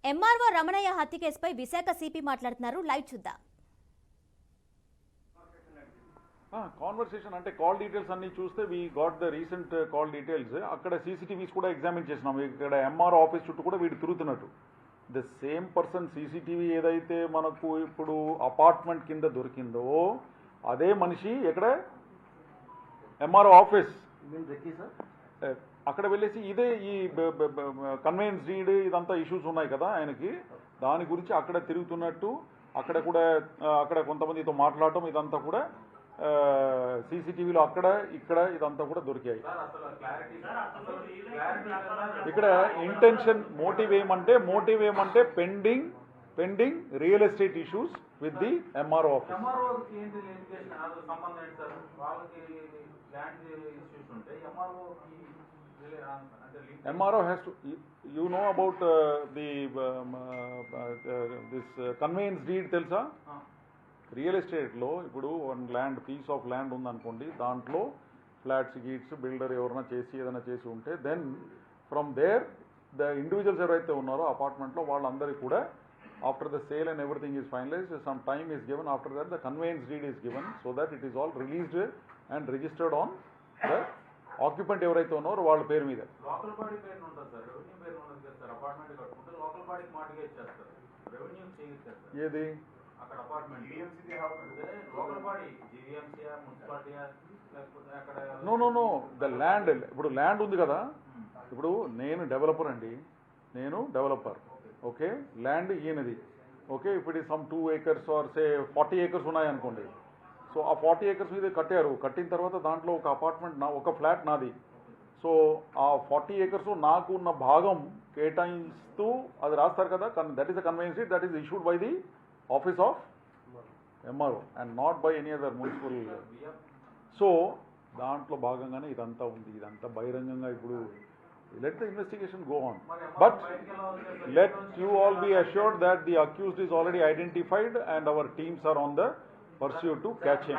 MRO Ramanaiah హత్య కేసుపై Visakha CP మాట్లాడుతున్నారు. లైవ్ చూద్దాం. కాన్వర్సేషన్ అంటే కాల్ డీటెయిల్స్ అన్ని చూస్తే we got the recent call details. అక్కడ సీసీటీవీస్ కూడా ఎగ్జామిన్ చేసినాం. ఇక్కడ ఎంఆర్ఓ ఆఫీస్ చుట్టూ కూడా వీడు తిరుగుతున్నట్టు. ద సేమ్ పర్సన్ సీసీటీవీ ఏదైతే మనకు ఇప్పుడు అపార్ట్మెంట్ కింద దొరికిందో అదే మనిషి ఎక్కడ ఎంఆర్ఓ ఆఫీస్ అక్కడ వెళ్ళేసి ఇదే ఈ కన్వెయన్స్ డీడ్ ఇదంతా ఇష్యూస్ ఉన్నాయి కదా ఆయనకి, దాని గురించి అక్కడ తిరుగుతున్నట్టు అక్కడ కూడా అక్కడ కొంతమందితో మాట్లాడటం ఇదంతా కూడా సీసీటీవీలో అక్కడ ఇక్కడ ఇదంతా కూడా దొరికాయి. ఇక్కడ ఇంటెన్షన్ మోటివ్ ఏమంటే pending real estate issues with the MRO office. MRO has to, you know about this conveyance deed తెలుసా? రియల్ ఎస్టేట్లో ఇప్పుడు one land piece of land ఉందనుకోండి, దాంట్లో ఫ్లాట్స్ గీట్స్ బిల్డర్ ఎవరైనా చేసి ఏదైనా చేసి ఉంటే then from there the individuals ఎవరైతే ఉన్నారో అపార్ట్మెంట్లో వాళ్ళందరికీ కూడా after the sale and everything is finalised some time is given, after that the conveyance deed is given so that it is all released and registered on the occupant ఎవరైతే ఉన్నారో వాళ్ళ పేరు మీద. లోకల్ బాడీ పేరు ఉంటుంది sir, revenue పేరు ఉంటుంది sir. Apartment కట్టుకుంటే లోకల్ బాడీకి మార్టిగేజ్ చేస్తారు, రెవెన్యూ చేయొచ్చు సార్. ఏది అక్కడ apartment local body GVMC municipality లేకపోతే అక్కడ నో ద ల్యాండ్. ఇప్పుడు ల్యాండ్ ఉంది కదా, ఇప్పుడు నేను డెవలపర్ అండి, నేను డెవలపర్, ఓకే, ల్యాండ్ ఈయనది, ఓకే. ఇప్పుడు some 2 acres or say 40 acres ఉన్నాయనుకోండి. సో ఆ 40 acres మీద కట్టారు, కట్టిన తర్వాత దాంట్లో ఒక అపార్ట్మెంట్ ఒక ఫ్లాట్ నాది. సో ఆ 40 acres నాకు ఉన్న భాగం కేటాయిస్తూ అది రాస్తారు కదా, that is the conveyance deed, that is issued by the office of MRO and not by any other municipal. So దాంట్లో భాగంగానే ఇదంతా ఉంది. ఇదంతా బహిరంగంగా ఇప్పుడు let the investigation go on, but let you all be assured that the accused is already identified and our teams are on the pursuit to catch him.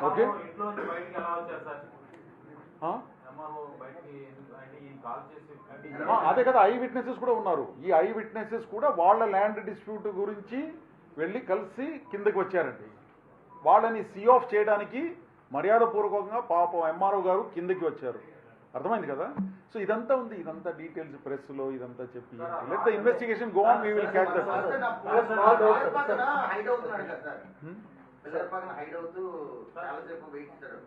Okay? అదే కదా, I witnesses కూడా ఉన్నారు. ఈ ఐ విట్నెసెస్ కూడా వాళ్ళ land dispute గురించి వెళ్ళి కలిసి కిందకి వచ్చారండి. వాళ్ళని సీ ఆఫ్ చేయడానికి మర్యాదపూర్వకంగా పాపం ఎంఆర్ఓ గారు కిందకి వచ్చారు. అర్థమైంది కదా? సో ఇదంతా ఉంది, ఇదంతా డీటెయిల్స్ ప్రెస్ లో ఇదంతా చెప్పి let the investigation go on, we will catch that. Hide అవుతూ చాలా సేపు వెయిట్ చేశారు.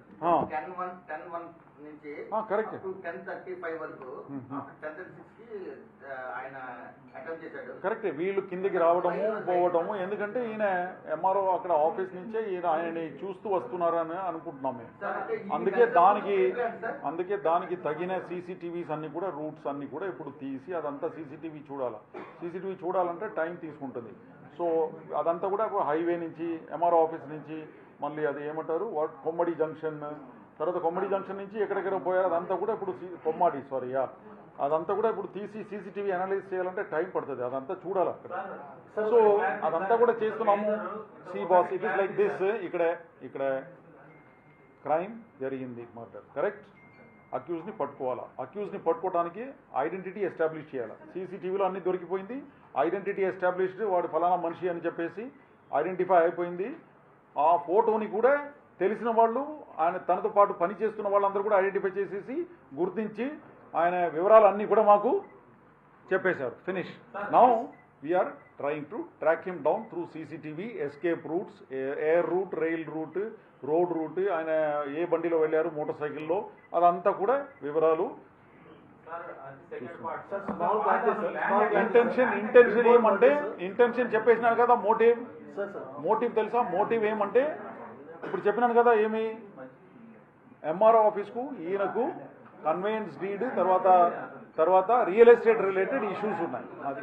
10:01 నుంచి 10:35 వరకు 10:36 కి ఆయన అటెంప్ట్ చేశాడు. కరెక్టే, వీళ్ళు కిందికి రావడము పోవడము, ఎందుకంటే ఈయన ఎంఆర్ఓ అక్కడ ఆఫీస్ నుంచే ఈయన ఆయనని చూస్తూ వస్తున్నారని అనుకుంటున్నాం మేము. అందుకే దానికి తగిన సీసీటీవీస్ అన్ని కూడా రూట్స్ అన్ని కూడా ఇప్పుడు తీసి అదంతా సీసీటీవీ చూడాలంటే టైం తీసుకుంటుంది. సో అదంతా కూడా హైవే నుంచి ఎంఆర్ఓ ఆఫీస్ నుంచి మళ్ళీ అది ఏమంటారు కొమ్మడి జంక్షన్, తర్వాత కొమ్మడి జంక్షన్ నుంచి ఎక్కడెక్కడ పోయారు అదంతా కూడా ఇప్పుడు అదంతా కూడా ఇప్పుడు తీసి సీసీటీవీ అనలైజ్ చేయాలంటే టైం పడుతుంది, అదంతా చూడాలి అక్కడ. సో అదంతా కూడా చేస్తున్నాము. See boss, it is like this. ఇక్కడ క్రైమ్ జరిగింది, మర్డర్, కరెక్ట్. అక్యూజ్ని పట్టుకోవాలా, అక్యూజ్ని పట్టుకోవడానికి ఐడెంటిటీ ఎస్టాబ్లిష్ చేయాలి. సీసీటీవీలో అన్ని దొరికిపోయింది, ఐడెంటిటీ ఎస్టాబ్లిష్డ్, వాడు ఫలానా మనిషి అని చెప్పేసి ఐడెంటిఫై అయిపోయింది. ఆ ఫోటోని కూడా తెలిసిన వాళ్ళు, ఆయన తనతో పాటు పనిచేస్తున్న వాళ్ళందరూ కూడా ఐడెంటిఫై చేసేసి గుర్తించి ఆయన వివరాలు అన్నీ కూడా మాకు చెప్పేశారు. Finish. Now we are trying to track him down through CCTV, escape routes, air route, rail route, road route, ఆయన ఏ బండిలో వెళ్ళారు, మోటార్ సైకిల్లో, అదంతా కూడా వివరాలు. ఇంటెన్షన్ చెప్పేసినాను కదా. మోటివ్ తెలుసా? మోటివ్ ఏమంటే ఇప్పుడు చెప్పినాను కదా, ఏమి ఎంఆర్ఓ ఆఫీస్కు ఈయనకు కన్వెయన్స్ డీడ్ తర్వాత రియల్ ఎస్టేట్ రిలేటెడ్ ఇష్యూస్ ఉన్నాయి. అది